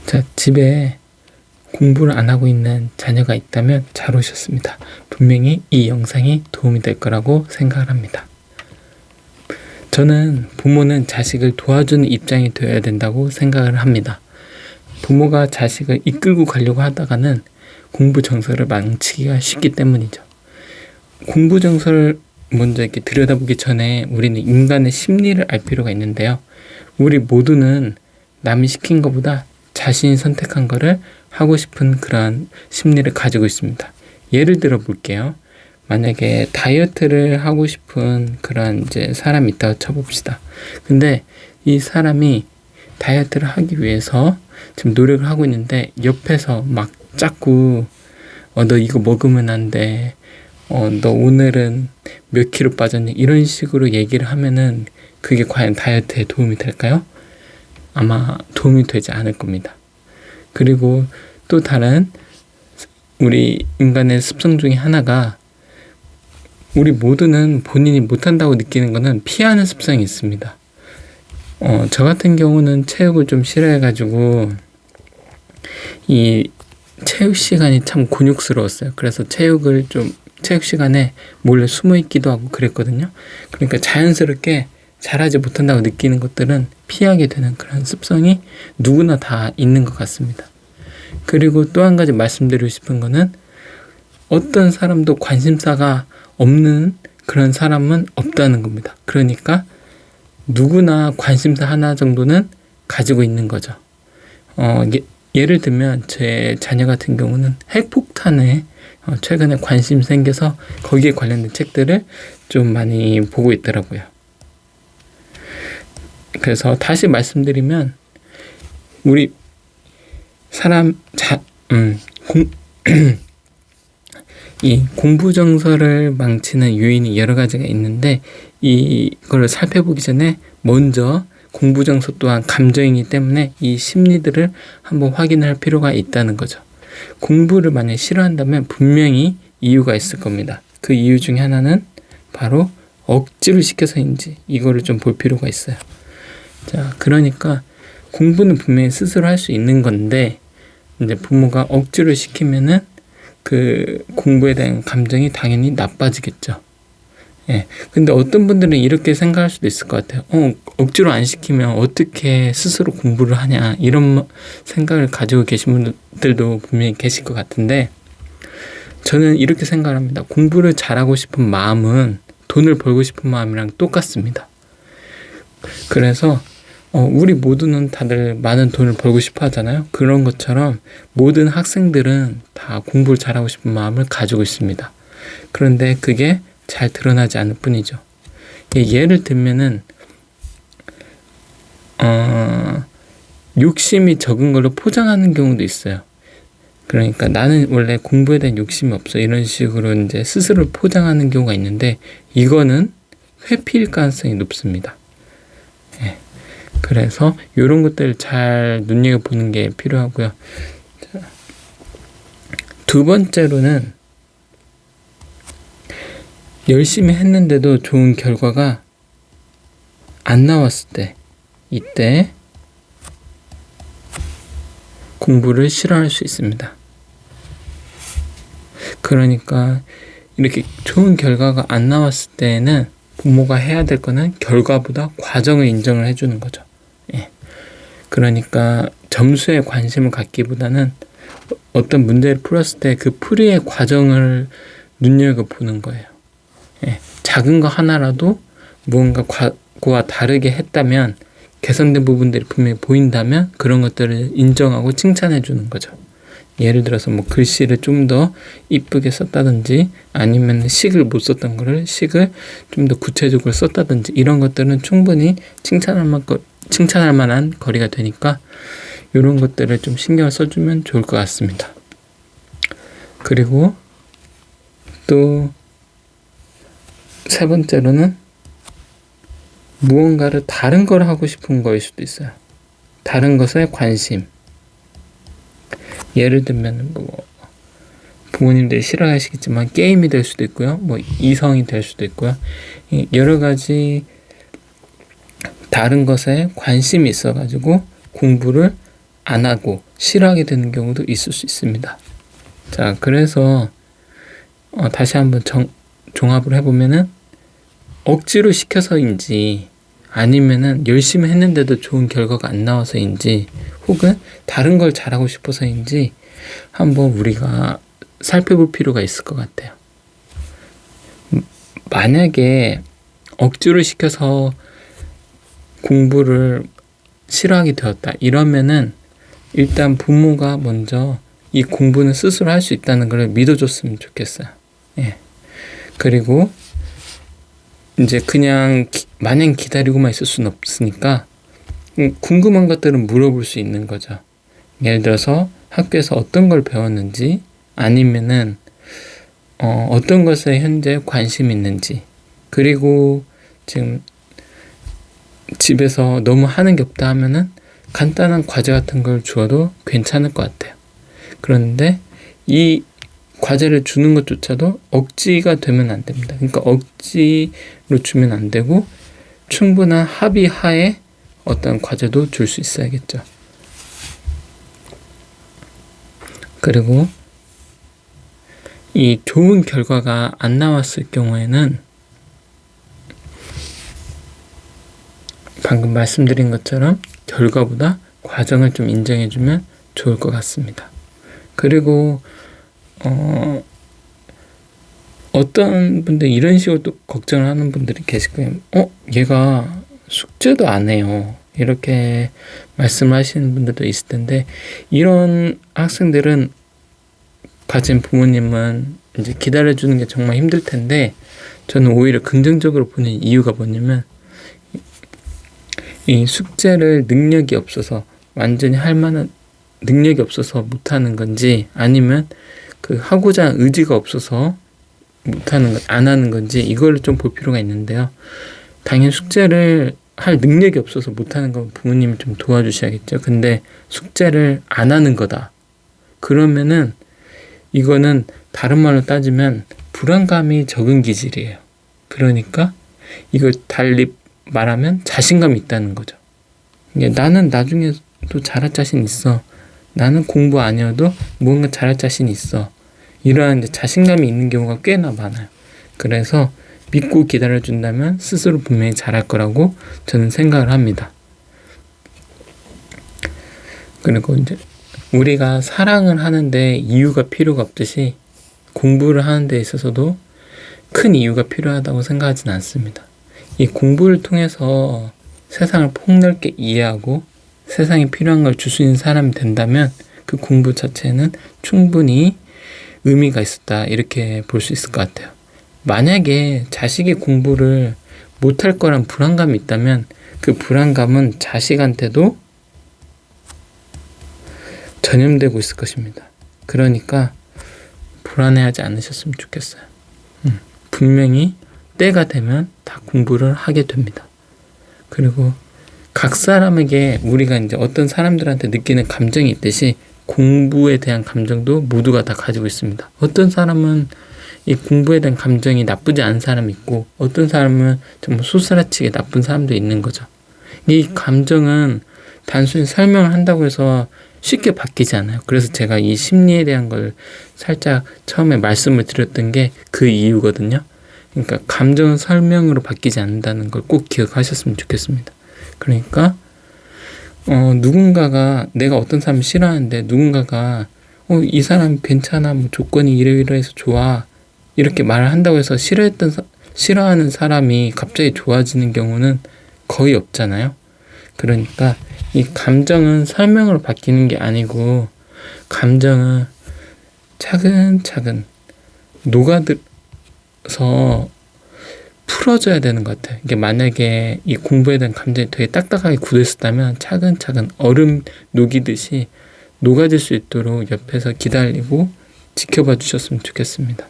자, 집에 공부를 안 하고 있는 자녀가 있다면 잘 오셨습니다. 분명히 이 영상이 도움이 될 거라고 생각을 합니다. 저는 부모는 자식을 도와주는 입장이 되어야 된다고 생각을 합니다. 부모가 자식을 이끌고 가려고 하다가는 공부 정서를 망치기가 쉽기 때문이죠. 공부 정서를 먼저 이렇게 들여다보기 전에 우리는 인간의 심리를 알 필요가 있는데요. 우리 모두는 남이 시킨 것보다 자신이 선택한 거를 하고 싶은 그런 심리를 가지고 있습니다. 예를 들어 볼게요. 만약에 다이어트를 하고 싶은 그런 이제 사람이 있다고 쳐봅시다. 근데 이 사람이 다이어트를 하기 위해서 지금 노력을 하고 있는데 옆에서 막 자꾸 너 이거 먹으면 안 돼. 너 오늘은 몇 킬로 빠졌니? 이런 식으로 얘기를 하면은 그게 과연 다이어트에 도움이 될까요? 아마 도움이 되지 않을 겁니다. 그리고 또 다른 우리 인간의 습성 중에 하나가 우리 모두는 본인이 못한다고 느끼는 거는 피하는 습성이 있습니다. 저 같은 경우는 체육을 좀 싫어해가지고 이 체육 시간이 참 곤욕스러웠어요. 그래서 체육 시간에 몰래 숨어 있기도 하고 그랬거든요. 그러니까 자연스럽게 잘하지 못한다고 느끼는 것들은 피하게 되는 그런 습성이 누구나 다 있는 것 같습니다. 그리고 또 한 가지 말씀드리고 싶은 거는 어떤 사람도 관심사가 없는 그런 사람은 없다는 겁니다. 그러니까 누구나 관심사 하나 정도는 가지고 있는 거죠. 예를 들면 제 자녀 같은 경우는 핵폭탄에 최근에 관심이 생겨서 거기에 관련된 책들을 좀 많이 보고 있더라고요. 그래서 다시 말씀드리면 우리 사람 이 공부 정서를 망치는 요인이 여러 가지가 있는데 이걸 살펴보기 전에 먼저 공부 정서 또한 감정이기 때문에 이 심리들을 한번 확인할 필요가 있다는 거죠. 공부를 만약 싫어한다면 분명히 이유가 있을 겁니다. 그 이유 중에 하나는 바로 억지로 시켜서인지 이거를 좀 볼 필요가 있어요. 자, 그러니까 공부는 분명히 스스로 할 수 있는 건데 이제 부모가 억지로 시키면은 그 공부에 대한 감정이 당연히 나빠지겠죠. 예. 근데 어떤 분들은 이렇게 생각할 수도 있을 것 같아요. 억지로 안 시키면 어떻게 스스로 공부를 하냐 이런 생각을 가지고 계신 분들도 분명히 계실 것 같은데 저는 이렇게 생각을 합니다. 공부를 잘하고 싶은 마음은 돈을 벌고 싶은 마음이랑 똑같습니다. 그래서 우리 모두는 다들 많은 돈을 벌고 싶어 하잖아요. 그런 것처럼 모든 학생들은 다 공부를 잘하고 싶은 마음을 가지고 있습니다. 그런데 그게 잘 드러나지 않을 뿐이죠. 예를 들면은 욕심이 적은 걸로 포장하는 경우도 있어요. 그러니까 나는 원래 공부에 대한 욕심이 없어 이런 식으로 이제 스스로 포장하는 경우가 있는데 이거는 회피일 가능성이 높습니다. 예. 그래서 이런 것들을 잘 눈여겨보는 게 필요하고요. 두 번째로는 열심히 했는데도 좋은 결과가 안 나왔을 때 이때 공부를 싫어할 수 있습니다. 그러니까 이렇게 좋은 결과가 안 나왔을 때는 부모가 해야 될 거는 결과보다 과정을 인정을 해주는 거죠. 예. 그러니까 점수에 관심을 갖기보다는 어떤 문제를 풀었을 때 그 풀이의 과정을 눈여겨보는 거예요. 예. 작은 거 하나라도 무언가 과거와 다르게 했다면 개선된 부분들이 분명히 보인다면 그런 것들을 인정하고 칭찬해 주는 거죠. 예를 들어서 뭐 글씨를 좀 더 이쁘게 썼다든지 아니면 식을 못 썼던 거를 식을 좀 더 구체적으로 썼다든지 이런 것들은 충분히 칭찬할 만한 거리가 되니까 이런 것들을 좀 신경을 써주면 좋을 것 같습니다. 그리고 또 세 번째로는 무언가를 다른 걸 하고 싶은 거일 수도 있어요. 다른 것에 관심. 예를 들면 뭐 부모님들이 싫어하시겠지만 게임이 될 수도 있고요. 뭐 이성이 될 수도 있고요. 여러 가지 다른 것에 관심이 있어가지고 공부를 안 하고 싫어하게 되는 경우도 있을 수 있습니다. 자, 그래서 다시 한번 종합을 해보면은 억지로 시켜서인지 아니면은 열심히 했는데도 좋은 결과가 안 나와서인지 혹은 다른 걸 잘하고 싶어서인지 한번 우리가 살펴볼 필요가 있을 것 같아요. 만약에 억지로 시켜서 공부를 싫어하게 되었다 이러면은 일단 부모가 먼저 이 공부는 스스로 할 수 있다는 걸 믿어줬으면 좋겠어요. 예. 그리고 이제 그냥 마냥 기다리고만 있을 수는 없으니까 궁금한 것들은 물어볼 수 있는 거죠. 예를 들어서 학교에서 어떤 걸 배웠는지 아니면은 어떤 것에 현재 관심이 있는지, 그리고 지금 집에서 너무 하는 게 없다 하면은 간단한 과제 같은 걸 주어도 괜찮을 것 같아요. 그런데 이 과제를 주는 것조차도 억지가 되면 안 됩니다. 그러니까 억지로 주면 안 되고 충분한 합의 하에 어떤 과제도 줄 수 있어야겠죠. 그리고 이 좋은 결과가 안 나왔을 경우에는 방금 말씀드린 것처럼 결과보다 과정을 좀 인정해주면 좋을 것 같습니다. 그리고 어떤 분들 이런 식으로 또 걱정을 하는 분들이 계실 거예요. 얘가 숙제도 안 해요. 이렇게 말씀하시는 분들도 있을 텐데, 이런 학생들은 가진 부모님은 이제 기다려주는 게 정말 힘들 텐데, 저는 오히려 긍정적으로 보는 이유가 뭐냐면, 이 숙제를 능력이 없어서 완전히 할 만한 능력이 없어서 못하는 건지, 아니면 그 하고자 하는 의지가 없어서 못하는 건 안 하는 건지, 이걸 좀 볼 필요가 있는데요. 당연히 숙제를 할 능력이 없어서 못하는 건 부모님이 좀 도와주셔야겠죠. 근데 숙제를 안 하는 거다 그러면은 이거는 다른 말로 따지면 불안감이 적은 기질이에요. 그러니까 이걸 달리 말하면 자신감이 있다는 거죠. 나는 나중에도 잘할 자신 있어. 나는 공부 아니어도 무언가 잘할 자신 있어. 이러한 자신감이 있는 경우가 꽤나 많아요. 그래서 믿고 기다려준다면 스스로 분명히 잘할 거라고 저는 생각을 합니다. 그리고 이제 우리가 사랑을 하는데 이유가 필요가 없듯이 공부를 하는 데 있어서도 큰 이유가 필요하다고 생각하지는 않습니다. 이 공부를 통해서 세상을 폭넓게 이해하고 세상에 필요한 걸 줄 수 있는 사람이 된다면 그 공부 자체는 충분히 의미가 있었다, 이렇게 볼 수 있을 것 같아요. 만약에 자식이 공부를 못할 거란 불안감이 있다면 그 불안감은 자식한테도 전염되고 있을 것입니다. 그러니까 불안해하지 않으셨으면 좋겠어요. 분명히 때가 되면 다 공부를 하게 됩니다. 그리고 각 사람에게 우리가 이제 어떤 사람들한테 느끼는 감정이 있듯이 공부에 대한 감정도 모두가 다 가지고 있습니다. 어떤 사람은 이 공부에 대한 감정이 나쁘지 않은 사람이 있고, 어떤 사람은 정말 소스라치게 나쁜 사람도 있는 거죠. 이 감정은 단순히 설명을 한다고 해서 쉽게 바뀌지 않아요. 그래서 제가 이 심리에 대한 걸 살짝 처음에 말씀을 드렸던 게 그 이유거든요. 그러니까 감정은 설명으로 바뀌지 않는다는 걸 꼭 기억하셨으면 좋겠습니다. 그러니까 누군가가, 내가 어떤 사람을 싫어하는데 누군가가 이 사람 괜찮아, 뭐 조건이 이러이러해서 좋아, 이렇게 말을 한다고 해서 싫어하는 사람이 갑자기 좋아지는 경우는 거의 없잖아요. 그러니까 이 감정은 설명으로 바뀌는 게 아니고 감정은 차근차근 녹아들어서 풀어줘야 되는 것 같아요. 이게 만약에 이 공부에 대한 감정이 되게 딱딱하게 굳어있었다면 차근차근 얼음 녹이듯이 녹아질 수 있도록 옆에서 기다리고 지켜봐 주셨으면 좋겠습니다.